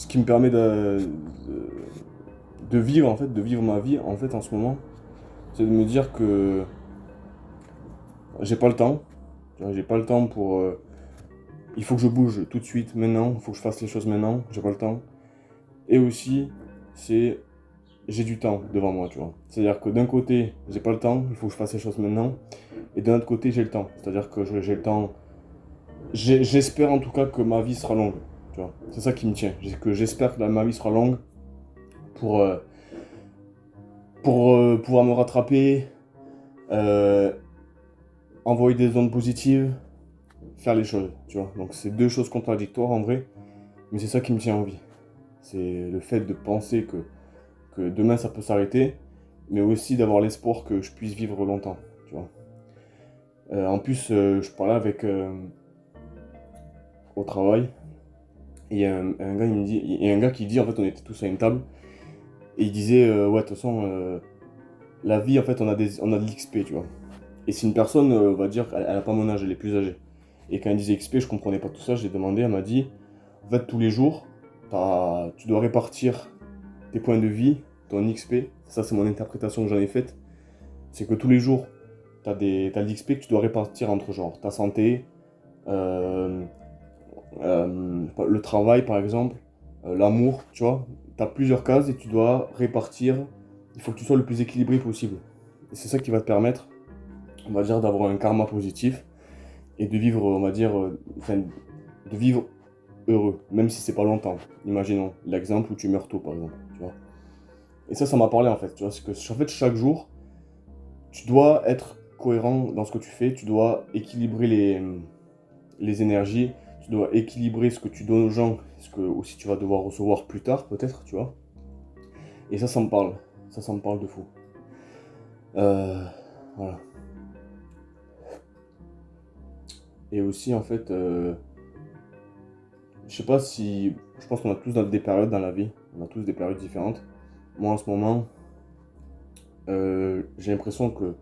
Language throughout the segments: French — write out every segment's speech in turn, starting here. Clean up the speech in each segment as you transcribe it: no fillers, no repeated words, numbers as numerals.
ce qui me permet de vivre, en fait, de vivre ma vie, en fait, en ce moment, c'est de me dire que j'ai pas le temps. Tu vois, j'ai pas le temps pour. Il faut que je bouge tout de suite, maintenant. Il faut que je fasse les choses maintenant. J'ai pas le temps. Et aussi, c'est j'ai du temps devant moi, tu vois. C'est-à-dire que d'un côté, j'ai pas le temps, il faut que je fasse les choses maintenant. Et d'un autre côté, j'ai le temps. C'est-à-dire que j'ai le temps. J'espère en tout cas que ma vie sera longue, tu vois. C'est ça qui me tient. Que j'espère que ma vie sera longue pour, pouvoir me rattraper, euh, envoyer des ondes positives, faire les choses, tu vois. Donc c'est deux choses contradictoires en vrai, mais c'est ça qui me tient en vie. C'est le fait de penser que demain ça peut s'arrêter, mais aussi d'avoir l'espoir que je puisse vivre longtemps, tu vois. En plus, je parlais avec au travail, et il y a un gars, il y a un gars qui dit, en fait, on était tous à une table, et il disait, ouais, de toute façon, la vie, en fait, on a de l'XP, tu vois. Et si une personne, on va dire, elle a pas mon âge, elle est plus âgée. Et quand elle disait XP, je comprenais pas tout ça, j'ai demandé, elle m'a dit, en fait, tous les jours, tu dois répartir tes points de vie, ton XP, ça c'est mon interprétation que j'en ai faite, c'est que tous les jours, t'as de l'XP que tu dois répartir entre genre ta santé, euh, le travail par exemple, l'amour, tu vois. T'as plusieurs cases et tu dois répartir, il faut que tu sois le plus équilibré possible. Et c'est ça qui va te permettre, on va dire, d'avoir un karma positif et de vivre, on va dire, enfin, de vivre heureux, même si c'est pas longtemps. Imaginons l'exemple où tu meurs tôt, par exemple, tu vois. Et ça m'a parlé en fait, tu vois, c'est que en fait chaque jour, tu dois être cohérent dans ce que tu fais, tu dois équilibrer les énergies, tu dois équilibrer ce que tu donnes aux gens, ce que aussi tu vas devoir recevoir plus tard, peut-être, tu vois. Et ça me parle, ça me parle de fou. Euh, voilà. Et aussi, en fait, je sais pas si. Je pense qu'on a tous des périodes dans la vie. On a tous des périodes différentes. Moi, en ce moment, j'ai l'impression que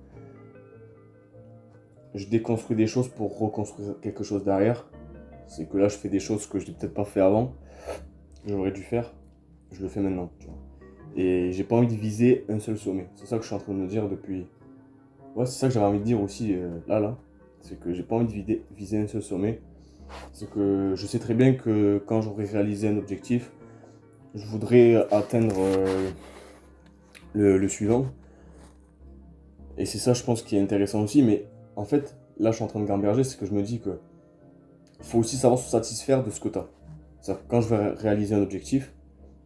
je déconstruis des choses pour reconstruire quelque chose derrière. C'est que là, je fais des choses que je n'ai peut-être pas fait avant. J'aurais dû faire. Je le fais maintenant, tu vois. Et j'ai pas envie de viser un seul sommet. C'est ça que je suis en train de me dire depuis. Ouais, c'est ça que j'avais envie de dire aussi là. C'est que j'ai pas envie de viser un seul sommet. C'est que je sais très bien que quand j'aurai réalisé un objectif, je voudrais atteindre le suivant. Et c'est ça, je pense, qui est intéressant aussi. Mais en fait, là, je suis en train de gamberger, c'est que je me dis que faut aussi savoir se satisfaire de ce que tu as. C'est-à-dire que quand je vais réaliser un objectif,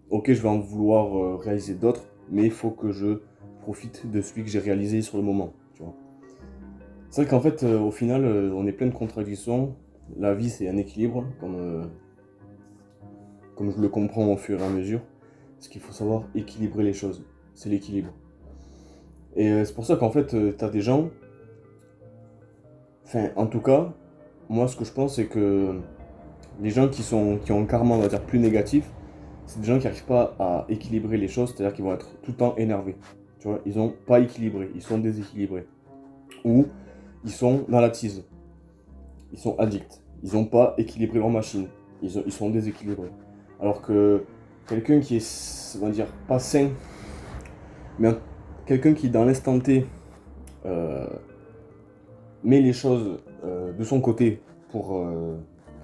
ok, je vais en vouloir réaliser d'autres, mais il faut que je profite de celui que j'ai réalisé sur le moment. Tu vois. C'est vrai qu'en fait, au final, on est plein de contradictions. La vie, c'est un équilibre, comme je le comprends au fur et à mesure. Parce qu'il faut savoir équilibrer les choses. C'est l'équilibre. Et c'est pour ça qu'en fait, t'as des gens. Enfin, en tout cas, moi, ce que je pense, c'est que les gens qui ont un karma, on va dire, plus négatif, c'est des gens qui n'arrivent pas à équilibrer les choses, c'est-à-dire qu'ils vont être tout le temps énervés. Tu vois, ils ont pas équilibré, ils sont déséquilibrés. Ou ils sont dans la tease, ils sont addicts. Ils n'ont pas équilibré leur machine, ils sont déséquilibrés. Alors que quelqu'un qui est, on va dire, pas sain, mais quelqu'un qui, dans l'instant T, euh, met les choses de son côté pour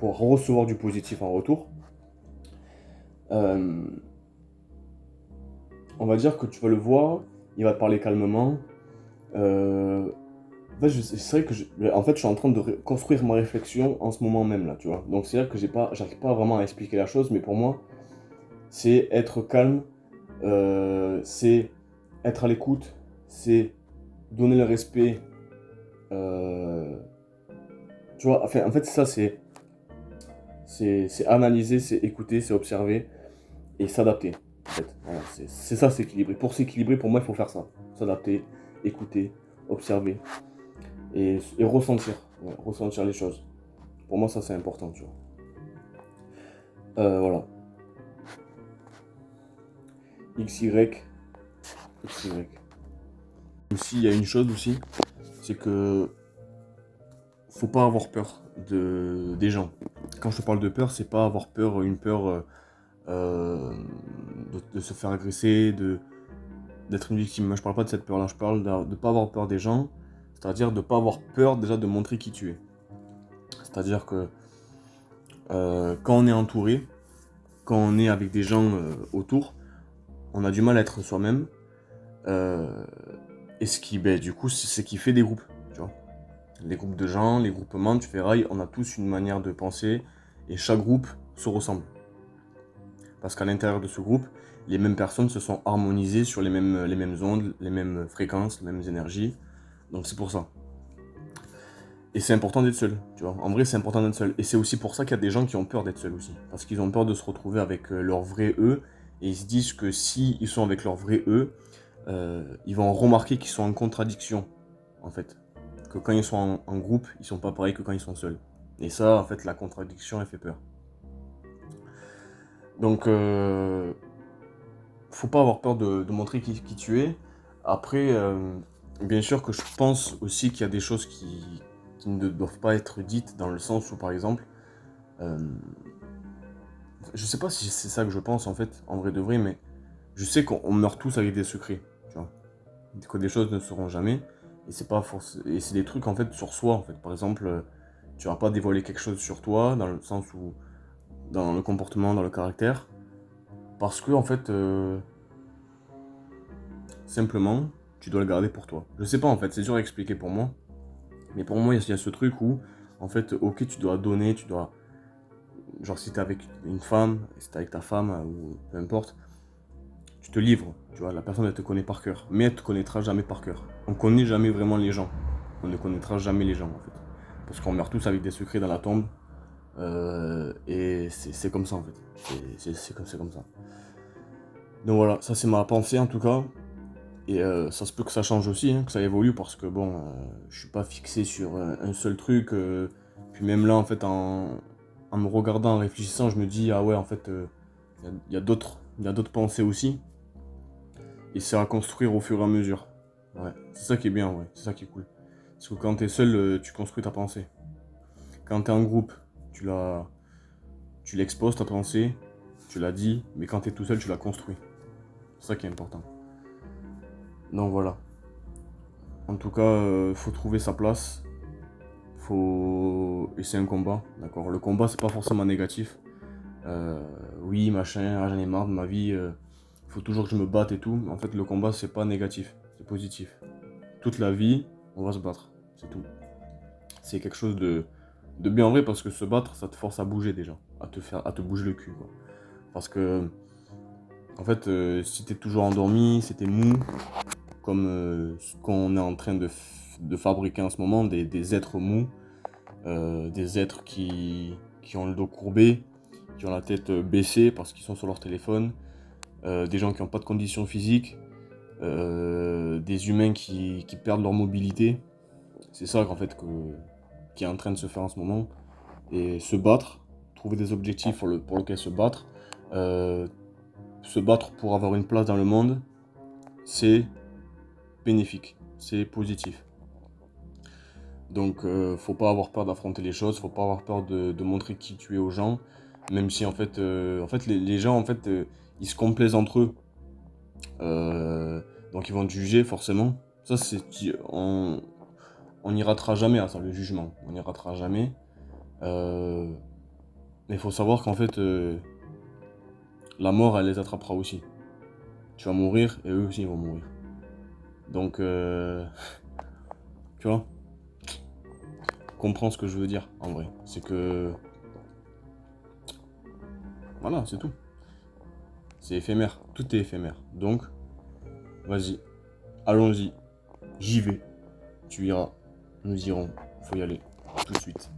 recevoir du positif en retour, euh, on va dire que tu vas le voir, il va te parler calmement. En fait, c'est vrai que en fait, je suis en train de construire ma réflexion en ce moment même là, tu vois. Donc c'est vrai que j'arrive pas vraiment à expliquer la chose, mais pour moi, c'est être calme, c'est être à l'écoute, c'est donner le respect. euh, Tu vois, enfin, en fait, ça c'est analyser, c'est écouter, c'est observer et s'adapter. En fait, voilà, c'est ça, s'équilibrer. Pour s'équilibrer, pour moi, il faut faire ça. S'adapter, écouter, observer et ressentir. Ouais, ressentir les choses. Pour moi, ça, c'est important, tu vois. Voilà. XY, XY. Aussi, il y a une chose aussi, c'est que faut pas avoir peur des gens. Quand je te parle de peur, c'est pas avoir peur, une peur de se faire agresser, d'être une victime. Moi je parle pas de cette peur là, je parle de pas avoir peur des gens, c'est-à-dire de pas avoir peur déjà de montrer qui tu es. C'est-à-dire que quand on est entouré, quand on est avec des gens autour, on a du mal à être soi-même. Et ce qui, du coup, c'est ce qui fait des groupes, tu vois. Les groupes de gens, les groupements, tu ferrailles, on a tous une manière de penser, et chaque groupe se ressemble. Parce qu'à l'intérieur de ce groupe, les mêmes personnes se sont harmonisées sur les mêmes ondes, les mêmes fréquences, les mêmes énergies. Donc c'est pour ça. Et c'est important d'être seul, tu vois. En vrai, c'est important d'être seul. Et c'est aussi pour ça qu'il y a des gens qui ont peur d'être seuls aussi. Parce qu'ils ont peur de se retrouver avec leur vrai eux. Et ils se disent que si ils sont avec leur vrai eux, ils vont remarquer qu'ils sont en contradiction, en fait. Que quand ils sont en groupe, ils sont pas pareils que quand ils sont seuls. Et ça, en fait, la contradiction, elle fait peur. Donc, faut pas avoir peur de montrer qui tu es. Après, bien sûr que je pense aussi qu'il y a des choses qui ne doivent pas être dites, dans le sens où, par exemple, je sais pas si c'est ça que je pense, en fait, en vrai de vrai, mais je sais qu'on meurt tous avec des secrets, tu vois. Que des choses ne seront jamais, et c'est pas et c'est des trucs, en fait, sur soi, en fait. Par exemple, tu vas pas dévoiler quelque chose sur toi, dans le sens où, dans le comportement, dans le caractère, parce que, en fait, simplement, tu dois le garder pour toi. Je sais pas, en fait, c'est dur à expliquer pour moi, mais pour moi, il y a ce truc où, en fait, ok, tu dois donner, tu dois... Genre, si t'es avec une femme, si t'es avec ta femme, ou peu importe, tu te livres, tu vois, la personne, elle te connaît par cœur, mais elle te connaîtra jamais par cœur. On connaît jamais vraiment les gens. On ne connaîtra jamais les gens, en fait. Parce qu'on meurt tous avec des secrets dans la tombe, et c'est comme ça, en fait. C'est comme ça. Donc voilà, ça c'est ma pensée, en tout cas. Et ça se peut que ça change aussi, hein, que ça évolue, parce que bon, je suis pas fixé sur un seul truc. Puis même là, en fait, en me regardant, en réfléchissant, je me dis, ah ouais, en fait, il y a d'autres pensées aussi. Et c'est à construire au fur et à mesure. Ouais, c'est ça qui est bien, ouais, c'est ça qui est cool. Parce que quand t'es seul, tu construis ta pensée. Quand t'es en groupe, tu l'exposes ta pensée, tu la dis, mais quand t'es tout seul, tu la construis. C'est ça qui est important. Donc voilà. En tout cas, faut trouver sa place. Et c'est un combat, d'accord. Le combat, c'est pas forcément négatif. Oui, machin, j'en ai marre de ma vie. Faut toujours que je me batte et tout. En fait, le combat, c'est pas négatif, c'est positif. Toute la vie, on va se battre, c'est tout. C'est quelque chose de bien vrai, parce que se battre, ça te force à bouger déjà, à te bouger le cul, quoi. Parce que, en fait, si t'es toujours endormi, si t'es mou, comme ce qu'on est en train de fabriquer en ce moment, des êtres mous, des êtres qui ont le dos courbé, qui ont la tête baissée parce qu'ils sont sur leur téléphone, des gens qui n'ont pas de conditions physiques, des humains qui perdent leur mobilité. C'est ça en fait qui est en train de se faire en ce moment. Et se battre, trouver des objectifs pour lesquels euh, se battre pour avoir une place dans le monde, c'est bénéfique, c'est positif. Donc faut pas avoir peur d'affronter les choses, faut pas avoir peur de montrer qui tu es aux gens, même si en fait les gens en fait ils se complaisent entre eux. Donc ils vont te juger forcément. Ça c'est on n'y ratera jamais à ça, le jugement. On n'y ratera jamais. Mais il faut savoir qu'en fait la mort elle les attrapera aussi. Tu vas mourir et eux aussi ils vont mourir. Donc tu vois, comprends ce que je veux dire en vrai. C'est que voilà, c'est tout. C'est éphémère, tout est éphémère. Donc, vas-y, allons-y, j'y vais, tu iras, nous irons, faut y aller, tout de suite.